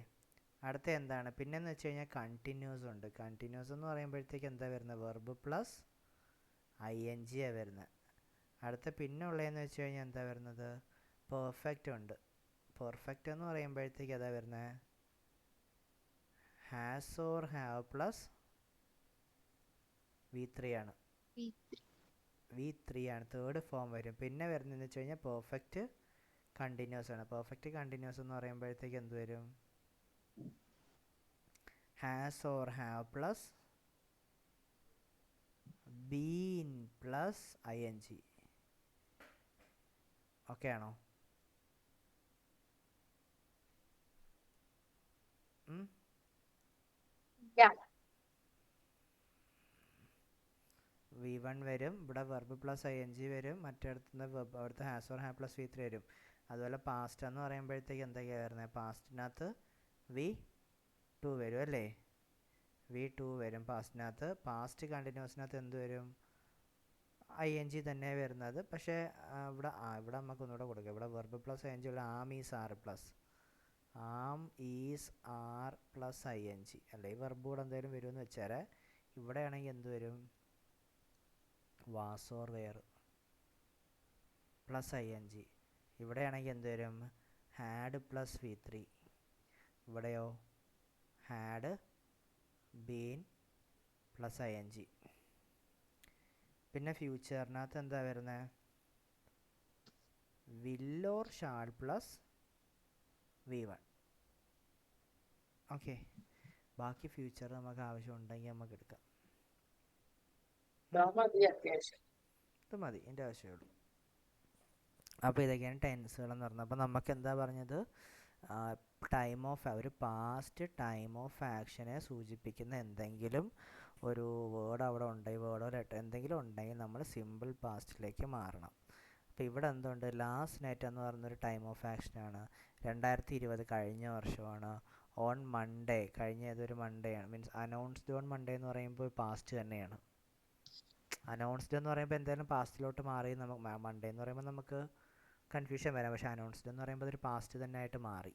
അടുത്ത എന്താണ് പിന്നെയെന്ന് വെച്ച് കഴിഞ്ഞാൽ കണ്ടിന്യൂസ് ഉണ്ട്. കണ്ടിന്യൂസ് എന്ന് പറയുമ്പോഴത്തേക്ക് എന്താ വരുന്നത്? വെർബ് പ്ലസ് ING ആണ് വരുന്നത്. അടുത്ത പിന്നെ ഉള്ളതെന്ന് വെച്ച് കഴിഞ്ഞാൽ എന്താ വരുന്നത്? പെർഫെക്റ്റ് ഉണ്ട്. പെർഫെക്റ്റ് എന്ന് പറയുമ്പോഴത്തേക്ക് അതാ വരുന്നത് has or have plus V3 ആണ്. V3 ആണ്, തേർഡ് ഫോം വരും. പിന്നെ വരുന്നതെന്ന് വെച്ച് കഴിഞ്ഞാൽ പെർഫെക്റ്റ് കണ്ടിന്യൂസ് ആണ്. പെർഫെക്റ്റ് കണ്ടിന്യൂസ് എന്ന് പറയുമ്പോഴത്തേക്ക് എന്ത് വരും? Has or have plus been plus ING. Okay ആണോ? V1 വരും, ഇവിടെ വെർബ് പ്ലസ് ING വരും, മറ്റേടത്തുനിന്ന് വെർബ് അവിടുത്തെ has or have plus V3 വരും. അതുപോലെ പാസ്റ്റ് എന്ന് പറയുമ്പോഴത്തേക്ക് എന്തൊക്കെയാണ് വരുന്നത്? പാസ്റ്റിനകത്ത് V2 വരും അല്ലേ, V2 വരും പാസ്റ്റിനകത്ത്. പാസ്റ്റ് കണ്ടിന്യൂസിനകത്ത് എന്ത് വരും? ING തന്നെ വരുന്നത്. പക്ഷേ ഇവിടെ നമുക്ക് ഒന്നുകൂടെ കൊടുക്കുക. ഇവിടെ വെർബ് പ്ലസ് ING ഉള്ള am is are plus ING അല്ലേ, ഈ വെർബ് കൂടെ എന്തെങ്കിലും വരുമെന്ന് വെച്ചാൽ ഇവിടെ ആണെങ്കിൽ എന്ത് വരും? Was or were plus ING. ഇവിടെയാണെങ്കിൽ എന്ത് വരും? Had plus V3. ഇവിടെയോ ഹാഡ് ബീൻ പ്ലസ് ING. പിന്നെ ഫ്യൂച്ചറിനകത്ത് എന്താ വരുന്നത്? Will or shall plus V1. Okay, ബാക്കി ഫ്യൂച്ചർ നമുക്ക് ആവശ്യമുണ്ടെങ്കിൽ നമുക്ക് എടുക്കാം. ഇത് മതി, എൻ്റെ ആവശ്യമുള്ളൂ. അപ്പോൾ ഇതൊക്കെയാണ് ടെൻസുകളെന്ന് പറഞ്ഞത്. അപ്പോൾ നമുക്ക് എന്താ പറഞ്ഞത്? ടൈം ഓഫ് ഒരു പാസ്റ്റ് ടൈം ഓഫ് ആക്ഷനെ സൂചിപ്പിക്കുന്ന എന്തെങ്കിലും ഒരു വേർഡ് അവിടെ ഉണ്ടെങ്കിൽ, വേർഡോ ലെറ്റർ എന്തെങ്കിലും ഉണ്ടെങ്കിൽ നമ്മൾ സിമ്പിൾ പാസ്റ്റിലേക്ക് മാറണം. അപ്പോൾ ഇവിടെ എന്തുണ്ട്? ലാസ്റ്റ് നൈറ്റ് എന്ന് പറയുന്നൊരു ടൈം ഓഫ് ആക്ഷനാണ്. 2020 കഴിഞ്ഞ വർഷമാണ്. ഓൺ മൺഡേ, കഴിഞ്ഞ ഏതൊരു മൺഡേ ആണ്, മീൻസ് അനൗൺസ്ഡ് ഓൺ മൺഡേ എന്ന് പറയുമ്പോൾ പാസ്റ്റ് തന്നെയാണ്. അനൗൺസ്ഡ് എന്ന് പറയുമ്പോൾ എന്തായാലും പാസ്റ്റിലോട്ട് മാറി. നമുക്ക് മൺഡേ എന്ന് പറയുമ്പോൾ നമുക്ക് കൺഫ്യൂഷൻ വരാം, പക്ഷേ അനൗൺസ്ഡ് എന്ന് പറയുമ്പോൾ അതൊരു പാസ്റ്റ് തന്നെ ആയിട്ട് മാറി.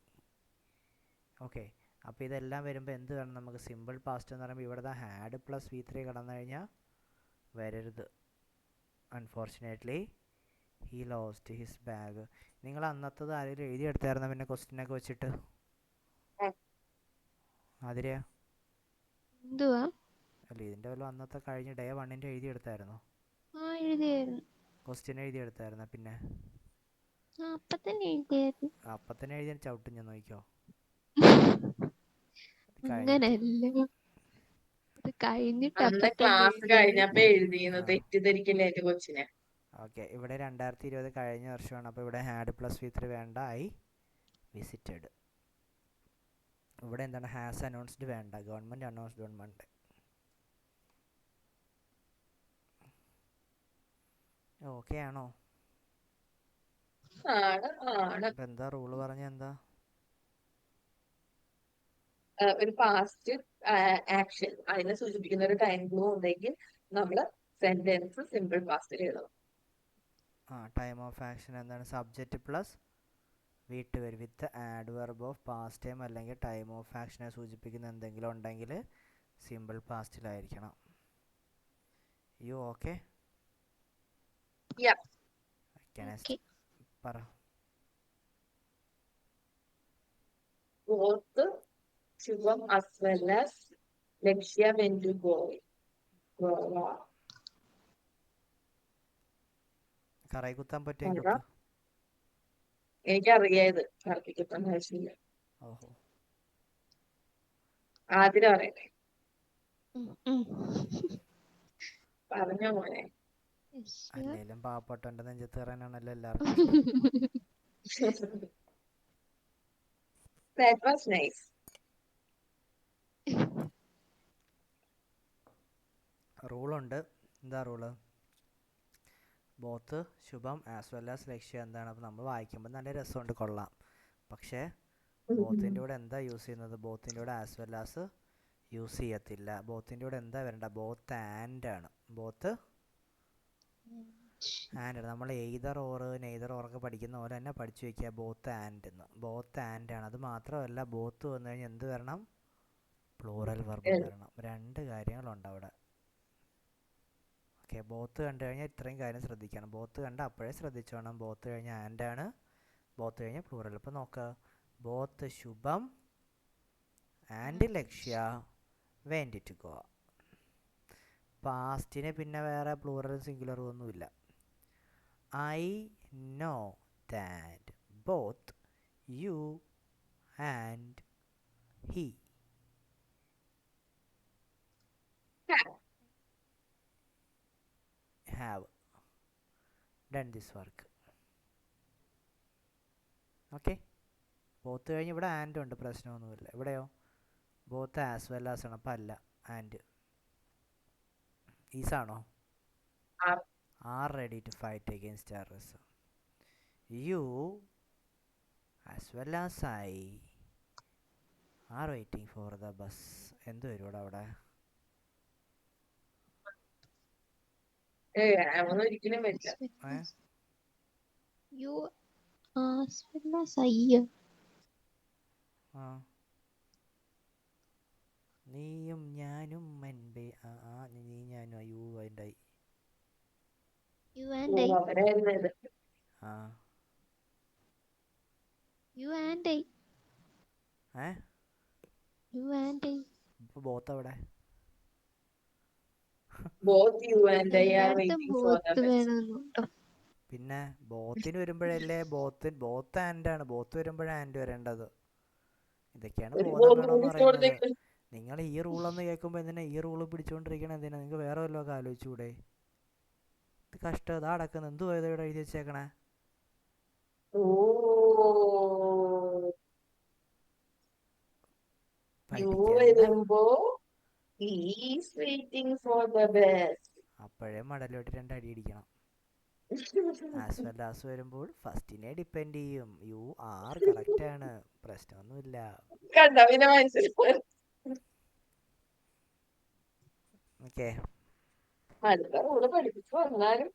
ഓക്കെ, അപ്പോൾ ഇതെല്ലാം വരുമ്പോൾ എന്ത് വേണം നമുക്ക്? സിമ്പിൾ പാസ്റ്റ് എന്ന് പറയുമ്പോൾ ഇവിടെ ഹാഡ് പ്ലസ് V3 കടന്നു കഴിഞ്ഞാൽ വരരുത്. Unfortunately he lost his bag. നിങ്ങൾ അന്നത്തത് ആരെങ്കിലും എഴുതിയെടുത്തായിരുന്നോ പിന്നെ ക്വസ്റ്റ്യനൊക്കെ വെച്ചിട്ട്? അതിരെയാ എന്തുവാ? അല്ല, ഇതിൻ്റെ വല്ല അന്നത്തെ കഴിഞ്ഞ ഡേ 1 എഴുതിയെടുത്തായിരുന്നോ? എഴുതിയായിരുന്നു. ക്വസ്റ്റ്യൻ എഴുതിയെടുത്തായിരുന്നോ? പിന്നെ അപ്പൊ തന്നെ എഴുതിയായിരുന്നു. അപ്പം തന്നെ എഴുതിയ ചവിട്ടും ഞാൻ നോക്കിയോ. കഴിഞ്ഞിട്ട് അങ്ങനല്ല, അത് കഴിഞ്ഞിട്ട് അന്ന് അപ്പൊ തന്നെ ക്ലാസ് എഴുതിയത്. കഴിഞ്ഞപ്പോ എഴുതിയെന്ന് ആ തെറ്റിദ്ധരിക്കില്ലേ എന്റെ കൊച്ചിനെ. ഓക്കെ, ഇവിടെ 2020 കഴിഞ്ഞ വർഷമാണ്. അപ്പോൾ ഇവിടെ ഹാഡ് പ്ലസ് വി 3 വേണ്ട, ഐ വിസിറ്റഡ്. ഇവിടെ എന്താണ്, ഹാസ് അനൗൺസ്ഡ് വേണ്ട, government announced on Monday. Okay ആണോ? ആണ് ആണ്. അപ്പം എന്താ റൂള് പറഞ്ഞ എന്താ? ഒരു പാസ്റ്റ് ആക്ഷൻ അതിനെ സൂചിപ്പിക്കുന്ന ഒരു ടൈം ഗ്ലൂ ഉണ്ടെങ്കിൽ നമ്മള് സെന്റൻസ് സിമ്പിൾ പാസ്റ്റിൽ എഴുതണം. ടൈം ഓഫ് ആക്ഷൻ എന്താണ്, സബ്ജക്റ്റ് പ്ലസ് വീട്ട് വരും with adverb of past time അല്ലെങ്കിൽ ടൈം ഓഫ് ആക്ഷനെ സൂചിപ്പിക്കുന്ന എന്തെങ്കിലും ഉണ്ടെങ്കിൽ സിമ്പിൾ പാസ്റ്റിലായിരിക്കണം. You okay? നെക്സ്റ്റ് പറ. Both Shubham as well as Lakshya went to Goa. കറയി കുത്താൻ പറ്റുമെങ്കിൽ കുത്ത്. എനിക്കറിയാത് കറക്കിക്കുത്താൻ ആവശ്യമില്ല. ഓഹോ, ആദ്യം പറയട്ടെ, ഉം, ഉം. പറഞ്ഞോ മോനെ. Sure. അല്ലേലും പാവപ്പെട്ടവൻ്റെ നെഞ്ചത്ത് കയറാനാണല്ലോ എല്ലാവർക്കും ഇഷ്ടം. That was nice. റൂളുണ്ട്. എന്താ റൂള്? ബോത്ത് ശുഭം ആസ് വെൽ ആസ് ലക്ഷ്യം എന്താണ്. അപ്പോൾ നമ്മൾ വായിക്കുമ്പോൾ നല്ല രസമുണ്ട്, കൊള്ളാം. പക്ഷേ ബോത്തിൻ്റെ കൂടെ എന്താ യൂസ് ചെയ്യുന്നത്? ബോത്തിൻ്റെ കൂടെ ആസ് വെൽ ആസ് യൂസ് ചെയ്യത്തില്ല. ബോത്തിൻ്റെ കൂടെ എന്താ വരേണ്ട? ബോത്ത് ആൻഡ് ആണ്. Both and. നമ്മൾ എയ്തർ ഓർ നെയ്തർ ഓറൊക്കെ പഠിക്കുന്ന പോലെ തന്നെ പഠിച്ചു വയ്ക്കുക ബോത്ത് ആൻഡ് എന്ന്. ബോത്ത് ആൻഡ് ആണ്. അത് മാത്രമല്ല, ബോത്ത് വന്നു കഴിഞ്ഞാൽ എന്ത് വരണം? പ്ലൂറൽ വെർബ് വരണം. രണ്ട് കാര്യങ്ങളുണ്ട് അവിടെ. ഓക്കെ, ബോത്ത് കണ്ടു കഴിഞ്ഞാൽ ഇത്രയും കാര്യം ശ്രദ്ധിക്കണം. ബോത്ത് കണ്ട അപ്പോഴേ ശ്രദ്ധിച്ചോണം. ബോത്ത് കഴിഞ്ഞാൽ ആൻഡ് ആണ്, ബോത്ത് കഴിഞ്ഞാൽ പ്ലൂറൽ. ഇപ്പോൾ നോക്കുക, both Shubham and Lakshya went to Goa. പാസ്റ്റിന് പിന്നെ വേറെ പ്ലൂറലും സിംഗുലറും ഒന്നുമില്ല. I know that both you and he have done this work. Okay, both കഴിഞ്ഞ് ഇവിടെ ആൻഡ് ഉണ്ട്, പ്രശ്നമൊന്നുമില്ല. ഇവിടെയോ ബോത്ത് ആസ് വെൽ ആസ് ആണ്. അപ്പം അല്ല, ആൻഡ് ഈസാണോ? Are ready to fight against terrorism. You as well as I are waiting for the bus. എന്ത് വരും ഇവിടെ അവിടെ? അവന് ഒരിക്കലും പറ്റില്ല. You as well as I. ആ, നീയും ഞാനും മുൻപേ നീ ഞാനും യു അതിൻ്റെ ഐ. You and I. അവരായിരുന്നു ഇത്. ആ You and I. You and I. ഇപ്പോൾ ബോത്ത് അവിടെ. Both you and I are എല്ലായിടത്തും waiting for the both best. വേണമെന്നുണ്ടോ? പിന്നെ ബോത്തിന് വരുമ്പോഴല്ലേ ബോത്ത് ആൻഡ് ആണ്. ബോത്ത് വരുമ്പോഴാണ് ആൻഡ് വരേണ്ടത്. ഇതൊക്കെയാണ് ഒരു ബോധം ബോധം വേണമെന്ന് കൂടി പറയുന്നത്. കൊടുത്തേക്ക്. നിങ്ങൾ ഈ റൂളെന്ന് കേൾക്കുമ്പോൾ എന്തിനാ ഈ റൂള് പിടിച്ചുകൊണ്ടിരിക്കണം? എന്തിനാ? നിങ്ങൾക്ക് വേറെ വല്ലതൊക്കെ ആലോചിച്ചുകൂടെ? ഇത് കഷ്ടം. ഇതാ അടക്കുന്നത്. എന്തു പോയത് ഇവിടെ എഴുതി വെച്ചേക്കണേ? ഓ, you പഠിക്കേണ്ട. വരുമ്പോ he is waiting for the best. അപ്പോഴേ മടലോട്ട് 2 അടി അടിക്കണം. ആസ് വെൽ ആസ് വരുമ്പോൾ ഫസ്റ്റിനെ ഡിപ്പെൻഡ് ചെയ്യും. യു ആർ കറക്റ്റാണ്, പ്രശ്നമൊന്നുമില്ല. കണ്ട പിന്നെ മനസ്സിലായി. ഓക്കെ, അടുത്ത റൂള് പഠിപ്പിച്ചു വന്നാലും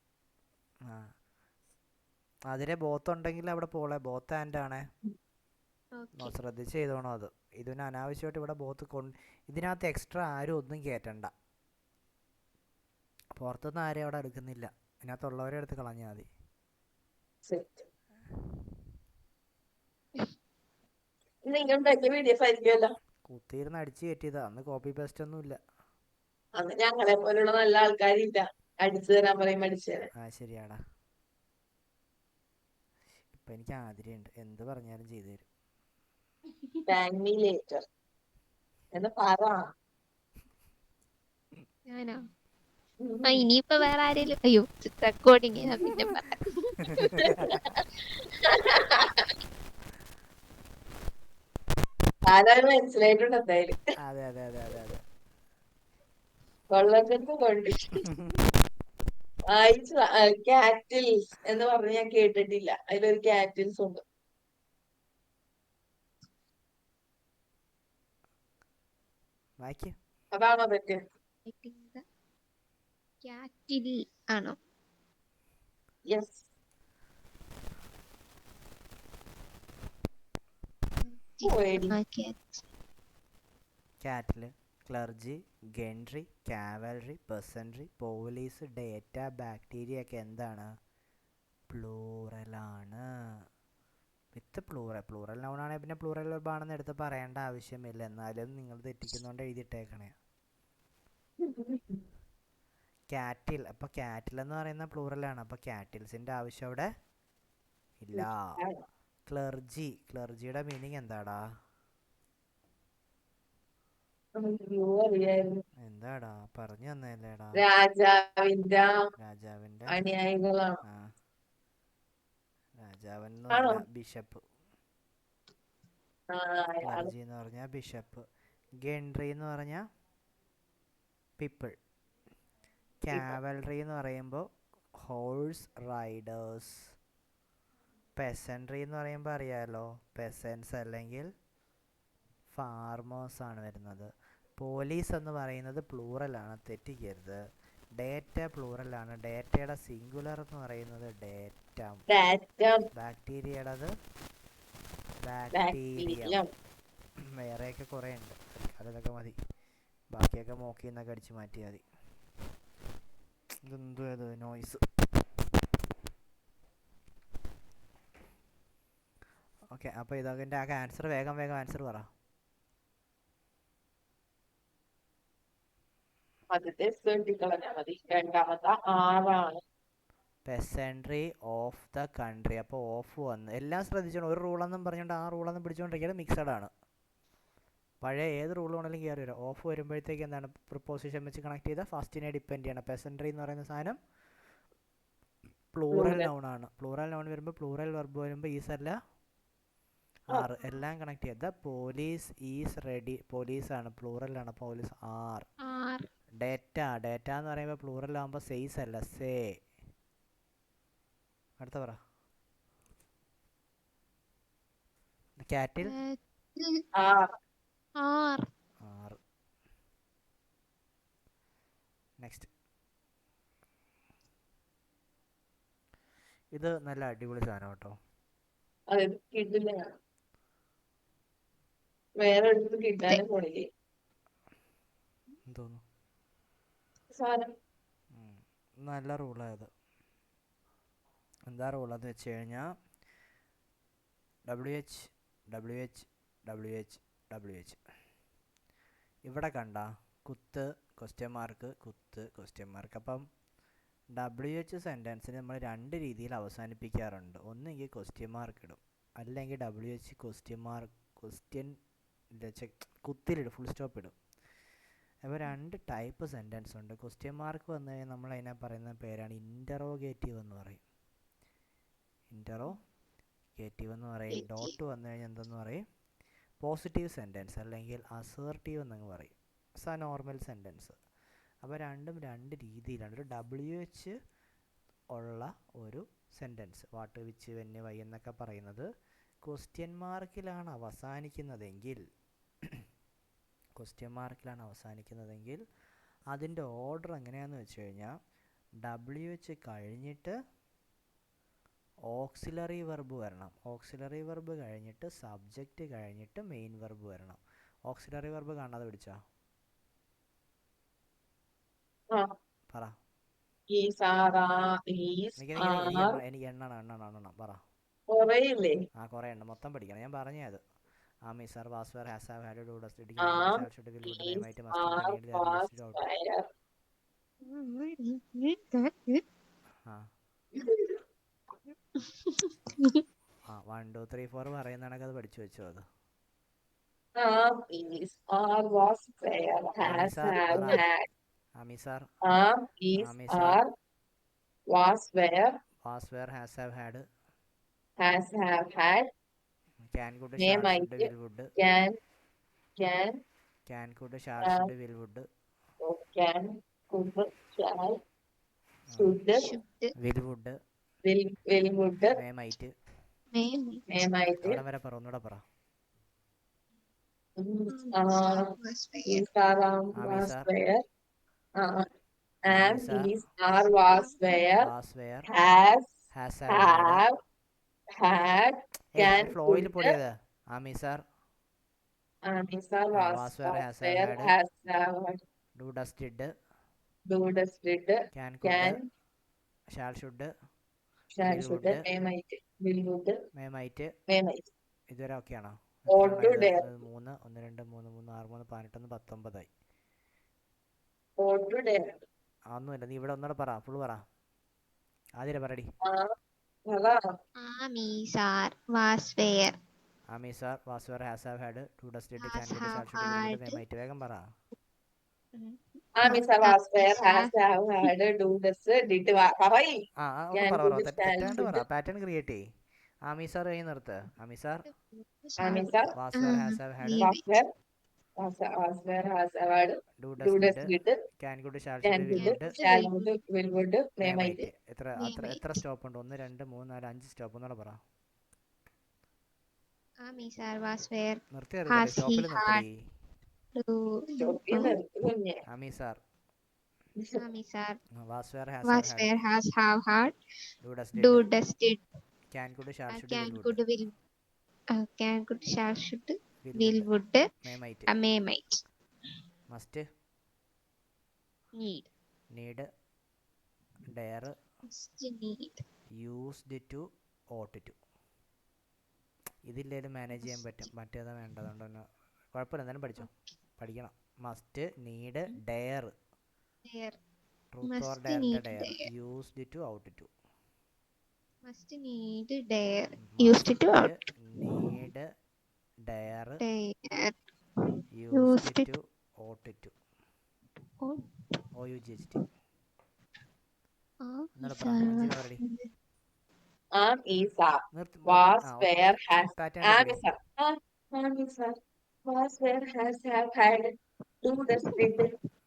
അതിലെ ബോത്ത് ഉണ്ടെങ്കിൽ അവിടെ പോളെ ബോത്ത് ആൻഡ് ആണേ. Okay. ശ്രദ്ധിച്ച് ചെയ്തോണോ അത്. ഇതിന് അനാവശ്യമായിട്ട് ഇവിടെ ബോത്ത് ഇതിനകത്ത് എക്സ്ട്രാ ആരും ഒന്നും കയറ്റണ്ട. പുറത്തുനിന്ന് ആരെയും അവിടെ എടുക്കുന്നില്ല. ഇതിനകത്തുള്ളവരെ എടുത്ത് കളഞ്ഞാൽ മതി. നിങ്ങൾ ഉണ്ടാക്കിയ PDF ആയിരിക്കുമല്ലോ. കുത്തിയിരുന്ന് അടിച്ച് കയറ്റിയതാ. അന്ന് കോപ്പി പേസ്റ്റ് ഒന്നും ഇല്ല. അന്ന് ഞങ്ങളെ പോലുള്ള നല്ല ആൾക്കാരില്ല, അടിച്ചു തരാൻ പറയും അടിച്ചു തരാൻ. ശരിയാടാ. അപ്പം എനിക്ക് ആതിരയുണ്ട്, എന്ത് പറഞ്ഞാലും ചെയ്തു തരും. താങ്ക് മീ ലേറ്റർ എന്ന് പറ. ഞാനോ? ആ ഇനിയിപ്പോ വേറെ ആരെങ്കിലും അയ്യോ റെക്കോർഡിങ് പിന്നെ പറയാം. ആരാരും മനസ്സിലായിട്ടുണ്ട് എന്തായാലും. അതെ അതെ അതെ അതെ അതെ. കൊള്ളത്തിന്റെ കണ്ടീഷൻ കാറ്റിൽസ് എന്ന് പറഞ്ഞ് ഞാൻ കേട്ടിട്ടില്ല. അതിലൊരു കാറ്റിൽസ് ഉണ്ട്. വായിക്ക്. അതാണോ തെറ്റ്? ക്യാറ്റിൽ ആണോ? യെസ്. പോയേടി. Cattle clergy, gentry, cavalry, peasantry, police, data, bacteria ഒക്കെ എന്താണ്? പ്ലൂറലാണ്. വിത്ത് പ്ലൂറൽ നൗണാണെങ്കിൽ പിന്നെ പ്ലൂറൽ വെർബാണെന്ന് എടുത്ത് പറയേണ്ട ആവശ്യമില്ല. എന്നാലും നിങ്ങൾ തെറ്റിക്കുന്നതുകൊണ്ട് എഴുതിയിട്ടേക്കണേ. കാറ്റിൽ, അപ്പോൾ കാറ്റിൽ എന്ന് പറയുന്ന പ്ലൂറലാണ്, അപ്പോൾ കാറ്റിൽസിൻ്റെ ആവശ്യം അവിടെ ഇല്ല. ക്ലർജിയുടെ മീനിങ് എന്താടാ? എന്താടാ പറഞ്ഞു തന്നല്ലേടാ. രാജാവിൻ്റെ അനുയായികളാണ്. ആ രാജാവെന്ന് ആണോ? പറഞ്ഞ ബിഷപ്പ്. ക്ലർജി എന്ന് പറഞ്ഞാൽ ബിഷപ്പ്. ഗെൻട്രി എന്ന് പറഞ്ഞാൽ പീപ്പിൾ. കാവലറി എന്ന് പറയുമ്പോൾ ഹോഴ്സ് റൈഡേഴ്സ്. പെസൻട്രി എന്ന് പറയുമ്പോൾ അറിയാമല്ലോ, പെസൻസ് അല്ലെങ്കിൽ ഫാർമേഴ്സാണ് വരുന്നത്. പോലീസ് എന്ന് പറയുന്നത് പ്ലൂറലാണ്, തെറ്റിക്കരുത്. ഡേറ്റ പ്ലൂറലാണ്, ഡേറ്റയുടെ സിംഗുലർ എന്ന് പറയുന്നത് ഡേറ്റ. ബാക്ടീരിയയുടേത് ബാക്ടീരിയ. വേറെയൊക്കെ കുറേ ഉണ്ട്, അതൊക്കെ മതി. ബാക്കിയൊക്കെ മോക്കിൽ നിന്നൊക്കെ അടിച്ച് മാറ്റിയാൽ മതി. ഇതെന്തോ അത് നോയ്സ്. ഓക്കെ, അപ്പോൾ ഇതതിൻ്റെ ആ ആൻസർ വേഗം ആൻസർ പറ. രണ്ടാമത്തെ ആറാണ്. Peasantry of the country. അപ്പോൾ ഓഫ് വന്ന് എല്ലാം ശ്രദ്ധിച്ചോണം. ഒരു റൂളെന്നും പറഞ്ഞുകൊണ്ട് ആ റൂളെന്നും പിടിച്ചുകൊണ്ടിരിക്കുന്നത് മിക്സഡ് ആണ്. പഴയ ഏത് റൂൾ വേണമെങ്കിലും കയറി വരാം. ഓഫ് വരുമ്പോഴത്തേക്ക് എന്താണ്? പ്രിപ്പോസിഷൻ വെച്ച് കണക്ട് ചെയ്താൽ ഫസ്റ്റിനെ ഡിപ്പെൻഡ് ചെയ്യണം. പെസൻട്രി എന്ന് പറയുന്ന സാധനം പ്ലൂറൽ നൗണാണ്. പ്ലൂറൽ നൗൺ വരുമ്പോൾ പ്ലൂറൽ വെർബ് വരുമ്പോൾ ഈസ് അല്ല ആറ്, എല്ലാം കണക്ട് ചെയ്ത്. പോലീസ് ഈസ് റെഡി, പോലീസാണ്, പ്ലൂറലാണ്, പോലീസ് ആർ. ഡേറ്റ എന്ന് പറയുമ്പോൾ പ്ലൂറൽ ആകുമ്പോൾ സെയ്സ് അല്ല സേ. അടുത്ത പറ. കാറ്റിൽ ആറ്. നെക്സ്റ്റ്. ഇത് നല്ല അടിപൊളി സാധനം കേട്ടോ. വേറെ എടുത്ത് കിട്ടാനും പോണില്ലേ എന്തോന്നു? സാധനം. നല്ല റൂളായത്. എന്താ റൂളെന്ന് വെച്ച് കഴിഞ്ഞാൽ WH ഇവിടെ കണ്ട കുത്ത് ക്വസ്റ്റ്യൻ മാർക്ക് കുത്ത് ക്വസ്റ്റ്യൻ മാർക്ക്. അപ്പം WH സെൻറ്റൻസിന് നമ്മൾ രണ്ട് രീതിയിൽ അവസാനിപ്പിക്കാറുണ്ട്. ഒന്നെങ്കിൽ ക്വസ്റ്റ്യൻ മാർക്ക് ഇടും, അല്ലെങ്കിൽ WH ക്വസ്റ്റ്യൻ കുത്തിലിടും, ഫുൾ സ്റ്റോപ്പ് ഇടും. അപ്പോൾ രണ്ട് ടൈപ്പ് സെൻറ്റൻസ് ഉണ്ട്. ക്വസ്റ്റ്യൻ മാർക്ക് വന്നു കഴിഞ്ഞാൽ നമ്മൾ അതിനെ പറയുന്ന പേരാണ് ഇൻ്ററോഗേറ്റീവ് എന്ന് പറയും. ഇൻ്ററോഗേറ്റീവ് എന്ന് പറയും. ഡോട്ട് വന്നു കഴിഞ്ഞാൽ എന്തെന്ന് പറയും? പോസിറ്റീവ് സെൻറ്റൻസ് അല്ലെങ്കിൽ അസേർട്ടീവ് എന്നങ്ങ് പറയും. Normal sentence. അപ്പോൾ രണ്ടും രണ്ട് രീതിയിലാണ്. ഒരു WH ഉള്ള ഒരു സെൻറ്റൻസ്, വാട്ട് വിച്ച് വെന്ന് വൈ എന്നൊക്കെ പറയുന്നത് ക്വസ്റ്റ്യൻ മാർക്കിലാണ് അവസാനിക്കുന്നതെങ്കിൽ അതിൻ്റെ ഓർഡർ എങ്ങനെയാണെന്ന് വെച്ച് കഴിഞ്ഞാൽ WH കഴിഞ്ഞിട്ട് ഓക്സിലറി വെർബ് വരണം. ഓക്സിലറി വെർബ് കഴിഞ്ഞിട്ട് സബ്ജക്റ്റ് കഴിഞ്ഞിട്ട് മെയിൻ വെർബ് വരണം. ഓക്സിലറി വെർബ് കാണാതെ പിടിച്ചാ പറ. എനിക്ക് എണ്ണണം പറ. കുറേ ഉണ്ട്, മൊത്തം പഠിക്കണം. ഞാൻ പറഞ്ഞേ അത്. Is are was were has have had do does did shall should will would may might must need dare use ought. 1 2 3 4 പറയുന്നതാണെങ്കിൽ അത് പഠിച്ചു വെച്ചോ. അത് Am, is, are, was, where, has, am is are have, പറ. had. Am is are Am, is, am is are are, was, where, was were has have had has, have, had. Can could May, shall might, should will would can, can, can could shall uh, should will would can, could, shall, should, should will would will, would, may might. May may, might. അവിടെ വരെ പറ, ഒന്നുകൂടെ പറ. Is, are, was, am is are where. Am, am is are is, are, was, where. Was were Has, has have had. have, had, can, ഫ്ലോയിൽ could. പൊടിയത്. Am is are Is, are, was, was were has have where, had has, have, had. Do does did Do, does, did, can could can, shall should shall, will should, would may, might, will, would, may might. may, might. ഇതുവരെ okay ആണോ? Ought to, dare. 3 1 2 3 3 6 3 18 19 Ought to, dare. ഒന്നുമില്ല. നീ ഇവിടെ ഒന്നുകൂടെ പറ, full പറ. ആദ്യം പറയടി. അതാ. Am is are was were am is are was were has have had do does did can Has could shall have should will would may had. Might. വേഗം പറ. Is, are, was, where, has, have, had, do, does, did. പറയ്. ഒന്ന് Can, പറ could, പറ. shall, തെറ്റാണ്ട് പറ. should. Pattern create ചെയ്യ്. Am is are കഴിഞ്ഞ് നിർത്ത്. Am is are Is, are, was were has have had was, where, was, where, has, have, had, do do, does does, did did. Can could shall Can, should will could, would shall, would, will, would, may may, might. Might. എത്ര stop ഉണ്ട്? 1 2 3 4 5 stop. ഒന്നുകൂടെ പറ. ആമീസാർ was wear നിർത്തി നിർത്തടി. Has സ്റ്റോപ്പിൽ he നിർത്തടി. കുഞ്ഞെ. Am is are am is are was were has have was had were has have had do does do did does did can could shall should can will would could will can could shall should will will would would may might. May might must need need dare need used to ought to. ഇതില്ലേലും മാനേജ് ചെയ്യാൻ പറ്റും. മറ്റേതാ വേണ്ടത്. അതുകൊണ്ട് തന്നെ കുഴപ്പമില്ല. എന്തായാലും പഠിച്ചോ, പഠിക്കണം. Must need dare truth or ഡെയറിൻ്റെ dare used to ought to. Must need dare used to ought need dare dare used to ought to. OUGHT. ഒന്നുകൂടെ പറ. മഞ്ജിമ പറയടി. Am, is, are, നിർത്തി. was, where, has. Pattern Am, പഠി. is, are. Am, is, are, was, where, has, have, had. Do, does, did.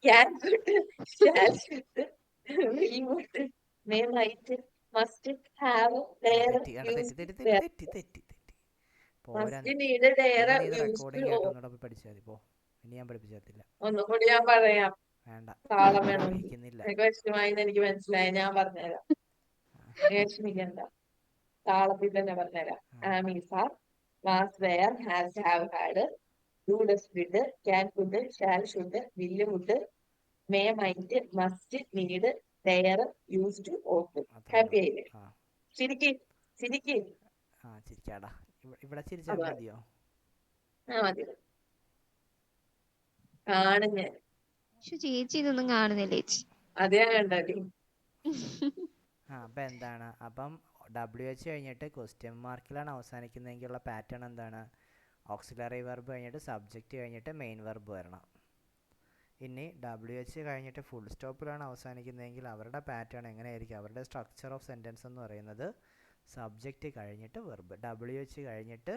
Can, could, shall, should. Will, would. May, might. Must, have, dare, തെറ്റി കണ്ട. used, തെറ്റി where. തെറ്റി തെറ്റി തെറ്റി പോരാ. Must, need, dare, ഇനി ഇത് used റെക്കോർഡിംഗ് to. ആയിട്ട് ഒന്നുകൂടെ പോയി പഠിച്ചാൽ മതി. പോ. ഇനി ഞാൻ പഠിപ്പിച്ചു തരത്തില്ല. ഒന്നും കൂടി ഞാൻ പറയാം. വേണ്ട, താളം വേണം. ആഗ്രഹിക്കുന്നില്ല. എനിക്ക് വിഷമമായിന്ന് എനിക്ക് മനസ്സിലായി. ഞാൻ പറഞ്ഞുതരാം. വിഷമിക്കണ്ട. താളത്തിൽ തന്നെ പറഞ്ഞുതരാം. Am, is, are, was, where, has, have, had, do, does, did, can, could, shall, should, will, would, may, might, must, need, dare, used, ought. Happy ആയില്ലേ? ചിരിക്ക് ചിരിക്ക്. ചിരിക്കാടാ. ഇവിടെ ചിരിച്ചാൽ മതിയോ? മതി. കാണും ഞാൻ. ചേച്ചി ഇതൊന്നും കാണുന്നില്ല ചേച്ചി. അതേ കണ്ടേ. അപ്പം എന്താണ്? അപ്പം WH കഴിഞ്ഞിട്ട് ക്വസ്റ്റ്യൻ മാർക്കിലാണ് അവസാനിക്കുന്നതെങ്കിലുള്ള പാറ്റേൺ എന്താണ്? ഓക്സിലറി വെർബ് കഴിഞ്ഞിട്ട് സബ്ജക്റ്റ് കഴിഞ്ഞിട്ട് മെയിൻ വെർബ് വരണം. ഇനി WH കഴിഞ്ഞിട്ട് ഫുൾ സ്റ്റോപ്പിലാണ് അവസാനിക്കുന്നതെങ്കിൽ അവരുടെ പാറ്റേൺ എങ്ങനെയായിരിക്കും? അവരുടെ സ്ട്രക്ചർ ഓഫ് സെൻറ്റൻസ് എന്ന് പറയുന്നത് സബ്ജക്റ്റ് കഴിഞ്ഞിട്ട് വെർബ്, WH കഴിഞ്ഞിട്ട്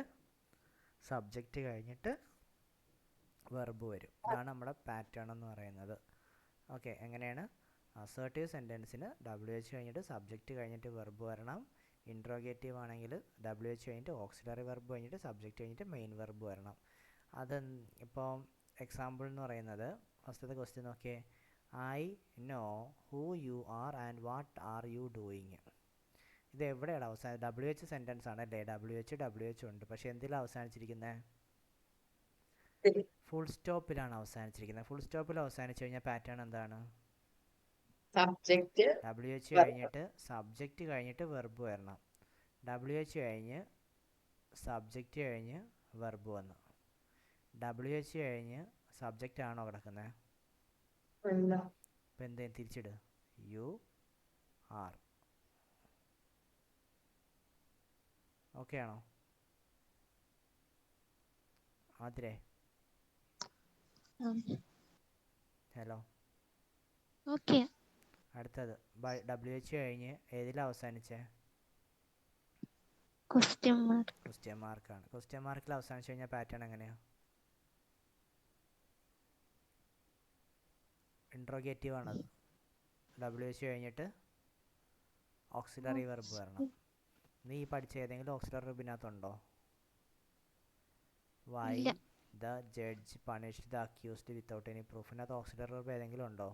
സബ്ജക്റ്റ് കഴിഞ്ഞിട്ട് വെർബ് വരും. ഇതാണ് നമ്മുടെ പാറ്റേൺ എന്ന് പറയുന്നത്. ഓക്കെ, എങ്ങനെയാണ്? അസേർട്ടീവ് സെൻറ്റൻസിന് WH കഴിഞ്ഞിട്ട് സബ്ജക്റ്റ് കഴിഞ്ഞിട്ട് വെർബ് വരണം. ഇൻട്രോഗേറ്റീവ് ആണെങ്കിൽ WH കഴിഞ്ഞിട്ട് ഓക്സിലറി വെർബ് കഴിഞ്ഞിട്ട് സബ്ജക്റ്റ് കഴിഞ്ഞിട്ട് മെയിൻ വെർബ് വരണം. അത് ഇപ്പോൾ എക്സാമ്പിൾ എന്ന് പറയുന്നത് ഫസ്റ്റത്തെ ക്വസ്റ്റ്യൻ നോക്കിയേ. I know who you are and what are you doing. ഇത് എവിടെയാണ് WH സെൻറ്റൻസ് ആണ് അല്ലേ? WH ഉണ്ട്. പക്ഷേ എന്തിലാണ് അവസാനിച്ചിരിക്കുന്നത്? ഫുൾ സ്റ്റോപ്പിലാണ് അവസാനിച്ചിരിക്കുന്നത്. ഫുൾ സ്റ്റോപ്പിൽ അവസാനിച്ചു കഴിഞ്ഞാൽ പാറ്റേൺ എന്താണ്? സബ്ജക്റ്റ് WH കഴിഞ്ഞിട്ട് സബ്ജക്റ്റ് കഴിഞ്ഞിട്ട് വെർബ് വരണം. WH കഴിഞ്ഞ് സബ്ജക്റ്റ് കഴിഞ്ഞ് വെർബ് വന്നു. WH കഴിഞ്ഞ് സബ്ജക്റ്റ് ആണോ കിടക്കുന്നത്? ഇപ്പം എന്തേലും തിരിച്ചിട്. You are. ഓക്കെ ആണോ? ആതിരെ ഹലോ. ഓക്കെ. അടുത്തത് WH കഴിഞ്ഞ് ഏതിലാണ് അവസാനിച്ചേ? Question mark. ക്വസ്റ്റ്യൻ മാർക്കാണ്. ക്വസ്റ്റ്യൻ മാർക്കിൽ അവസാനിച്ച് കഴിഞ്ഞാൽ പാറ്റേൺ എങ്ങനെയാണ്? ഇൻട്രോഗേറ്റീവ് ആണത്. WH കഴിഞ്ഞിട്ട് ഓക്സിലറി വെർബ് വരണം. നീ പഠിച്ച ഏതെങ്കിലും ഓക്സിലറി വെർബിനകത്തുണ്ടോ? വൈ ഇല്ല. The judge punished the accused without any പ്രൂഫിനകത്ത് ഓക്സിലറി വെർബ് ഏതെങ്കിലും ഉണ്ടോ?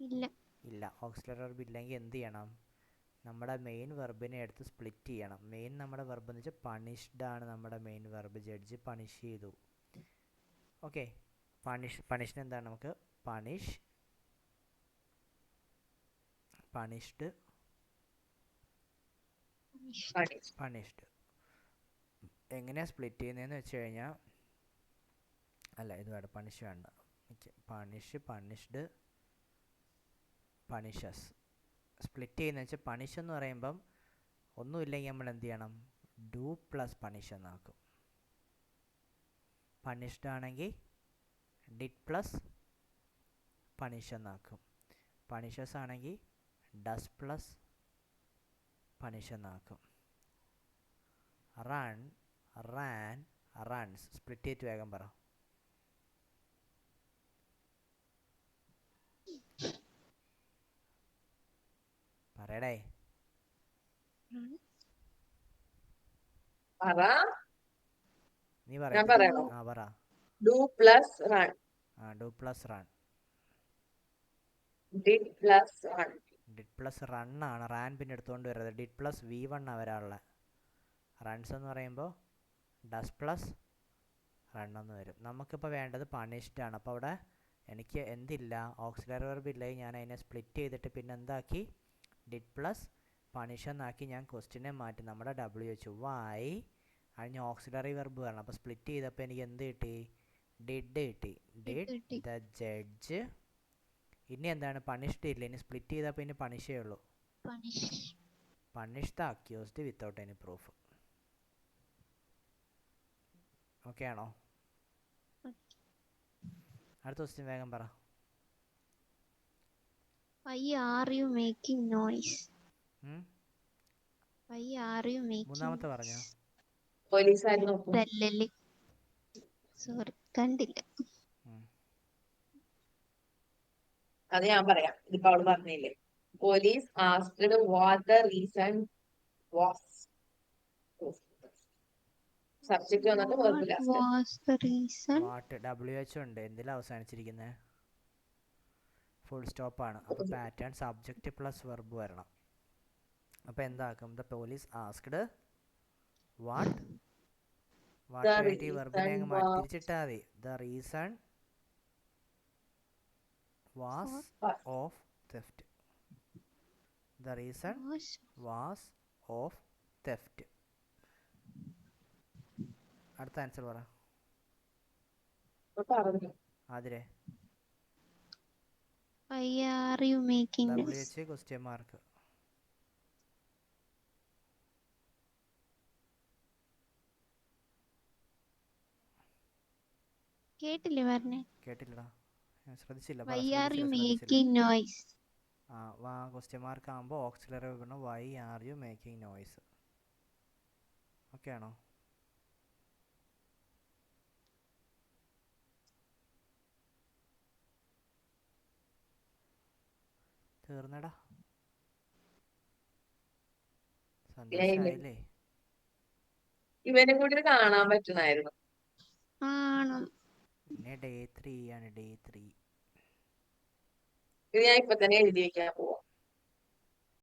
ഇല്ല. ഇല്ല. ഓക്സിലറി വെർബ് ഇല്ലെങ്കിൽ എന്ത് ചെയ്യണം? നമ്മുടെ മെയിൻ വെർബിനെ എടുത്ത് സ്പ്ലിറ്റ് ചെയ്യണം. മെയിൻ നമ്മുടെ വെർബ് എന്ന് വെച്ചാൽ പണിഷ്ഡ് ആണ്. നമ്മുടെ മെയിൻ വെർബ് ജഡ്ജ് പണിഷ് ചെയ്തു. ഓക്കെ. പണിഷിന് എന്താണ്? നമുക്ക് പണിഷ്ഡ് പണിഷ്ഡ്. എങ്ങനെയാണ് സ്പ്ലിറ്റ് ചെയ്യുന്നതെന്ന് വെച്ച് കഴിഞ്ഞാൽ, അല്ല ഇത് വേണ്ട, പണിഷ് വേണ്ട. Punished punishes. സ്പ്ലിറ്റ് ചെയ്യുന്നത് വെച്ചാൽ പണിഷ് എന്ന് പറയുമ്പം ഒന്നുമില്ലെങ്കിൽ നമ്മൾ എന്ത് ചെയ്യണം? ഡു പ്ലസ് പണിഷ് എന്നാക്കും. പണിഷ്ഡ് ആണെങ്കിൽ ഡിഡ് പ്ലസ് പണിഷ് എന്നാക്കും. പണിഷസ് ആണെങ്കിൽ ഡസ് പ്ലസ് പണിഷ് എന്നാക്കും. Run ran runs. സ്പ്ലിറ്റ് ചെയ്തിട്ട് വേഗം പറ. പറയടേ. നീ പറയണോ? പറ. Do plus run. Do plus run. Did plus run. Did plus run ആണ്. റാൻ പിന്നെ എടുത്തുകൊണ്ട് വരരുത്. ഡിഡ് പ്ലസ് V1 വരാനുള്ള. റൺസ് എന്ന് പറയുമ്പോൾ ഡസ് പ്ലസ് റൺ എന്ന് വരും. നമുക്കിപ്പോൾ വേണ്ടത് പണിഷ്ഡ് ആണ്. അപ്പോൾ അവിടെ എനിക്ക് എന്തില്ല? ഓക്സിലറി വെർബ് ഇല്ലെങ്കിൽ ഞാൻ അതിനെ സ്പ്ലിറ്റ് ചെയ്തിട്ട് പിന്നെ എന്താക്കി? ഡിഡ് പ്ലസ് പണിഷ് എന്നാക്കി ഞാൻ ക്വസ്റ്റിനെ മാറ്റി. നമ്മുടെ WH വൈ അതിന് ഓക്സിലറി വെർബ് വരണം. അപ്പോൾ സ്പ്ലിറ്റ് ചെയ്തപ്പോൾ എനിക്ക് എന്ത് കിട്ടി? ഡിഡ് കിട്ടി. Did the judge. ഇനി എന്താണ്? പണിഷ്ഡ് ഇല്ല. ഇനി സ്പ്ലിറ്റ് ചെയ്തപ്പോൾ ഇനി പണിഷേ ഉള്ളൂ. Punish the accused without any proof. Okay ആണോ? അടുത്ത ക്വസ്റ്റ്യൻ വേഗം പറ. Why are you making noise? Why are you making? മൂന്നാമത്തെ പറഞ്ഞോ? പോലീസായിരുന്നു. സോറി, കണ്ടില്ല. അത് ഞാൻ പറയാം. ഇതിപ്പോ അവള് പറഞ്ഞില്ലേ. Police asked what the reason was. Subject വന്നിട്ട് verb last. Was the reason? What WH ഉണ്ട്. എന്തിലാണ് അവസാനിച്ചിരിക്കുന്നത്? ഫുൾ സ്റ്റോപ്പ് ആണ്. അപ്പോൾ പാറ്റേൺ സബ്ജക്റ്റ് പ്ലസ് വെർബ് വരണം. അപ്പോൾ എന്താക്കും? The police asked what. What വേണ്ടി വെർബിനെ അങ്ങ് തിരിച്ചിട്ടാൽ മതി. The reason was of theft. The reason was of theft. അടുത്ത ആൻസർ പറ. ആതിരെ. Why are you making noise? WH question mark. കേട്ടില്ലേ പറഞ്ഞേ? കേട്ടില്ലടാ, ഞാൻ ശ്രദ്ധിച്ചില്ല. Why are you making noise? Question mark ആകുമ്പോൾ ഓക്സിലറി വേണം. Why are you making noise. Okay ആണോ? തീർന്നടാ. സന്തോഷായില്ലേ? ഇവനെ കൂടി കാണാൻ പറ്റുന്നായിരുന്നു. പിന്നെ Day 3 ആണ്. Day 3 ഇത് ഞാൻ ഇപ്പൊ തന്നെ എഴുതി വെക്കാൻ പോവാം.